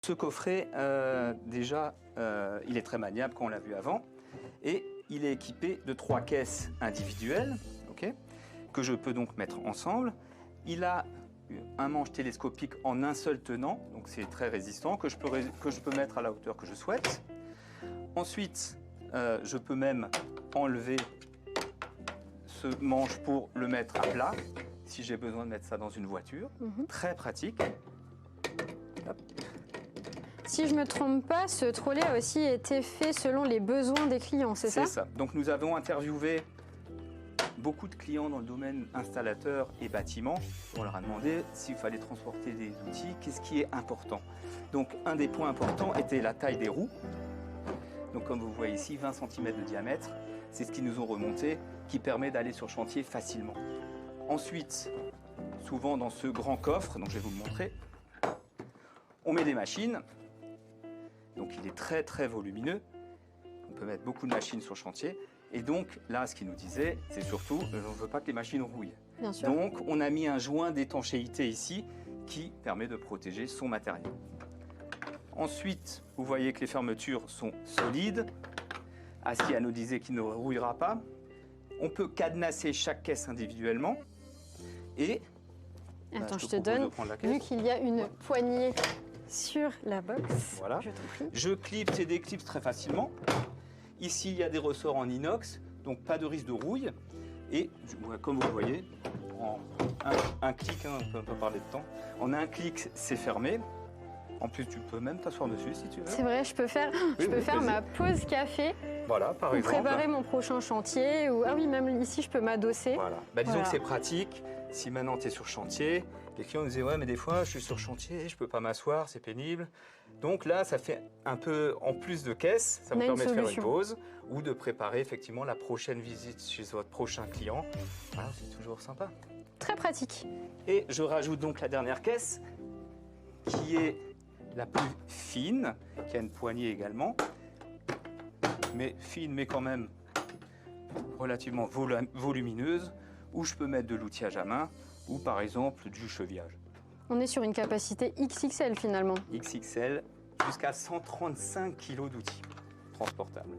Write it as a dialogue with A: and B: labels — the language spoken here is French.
A: Ce coffret, déjà, il est très maniable, comme on l'a vu avant, et il est équipé de 3 caisses individuelles, okay, que je peux donc mettre ensemble. Il a un manche télescopique en un seul tenant, donc c'est très résistant, que je peux mettre à la hauteur que je souhaite. Ensuite, je peux même enlever ce manche pour le mettre à plat, si j'ai besoin de mettre ça dans une voiture. Très pratique. Hop.
B: Si je ne me trompe pas, ce trolley a aussi été fait selon les besoins des clients, c'est ça?
A: C'est ça. Donc nous avons interviewé beaucoup de clients dans le domaine installateur et bâtiment. On leur a demandé s'il fallait transporter des outils, qu'est-ce qui est important. Donc un des points importants était la taille des roues. Donc comme vous voyez ici, 20 cm de diamètre, c'est ce qu'ils nous ont remonté, qui permet d'aller sur chantier facilement. Ensuite, souvent dans ce grand coffre, donc je vais vous le montrer, on met des machines. Donc il est très très volumineux. On peut mettre beaucoup de machines sur chantier. Et donc là, ce qu'il nous disait, c'est surtout, on ne veut pas que les machines rouillent.
B: Bien sûr.
A: Donc on a mis un joint d'étanchéité ici qui permet de protéger son matériel. Ensuite, vous voyez que les fermetures sont solides, acier anodisé qui ne rouillera pas. On peut cadenasser chaque caisse individuellement. Et
B: attends, je te donne, vu qu'il y a une poignée sur la box,
A: voilà.
B: Je t'en prie.
A: Je clipse et déclipse très facilement. Ici, il y a des ressorts en inox, donc pas de risque de rouille. Et comme vous le voyez, en un clic, hein, on peut parler de temps, en un clic, c'est fermé. En plus, tu peux même t'asseoir dessus si tu veux.
B: C'est vrai, je peux faire, ma pause café.
A: Voilà, par exemple.
B: Préparer mon prochain chantier. Ou, ah oui, même ici, je peux m'adosser.
A: Voilà. Disons que c'est pratique. Si maintenant tu es sur chantier, les clients nous disaient ouais, mais des fois, je suis sur chantier, je ne peux pas m'asseoir, c'est pénible. Donc là, ça fait un peu en plus de caisse. Ça vous permet de faire une pause ou de préparer effectivement la prochaine visite chez votre prochain client. Voilà, c'est toujours sympa.
B: Très pratique.
A: Et je rajoute donc la dernière caisse qui est la plus fine, qui a une poignée également, mais fine, mais quand même relativement volumineuse, où je peux mettre de l'outillage à main ou par exemple du chevillage.
B: On est sur une capacité XXL finalement.
A: XXL, jusqu'à 135 kg d'outils transportables.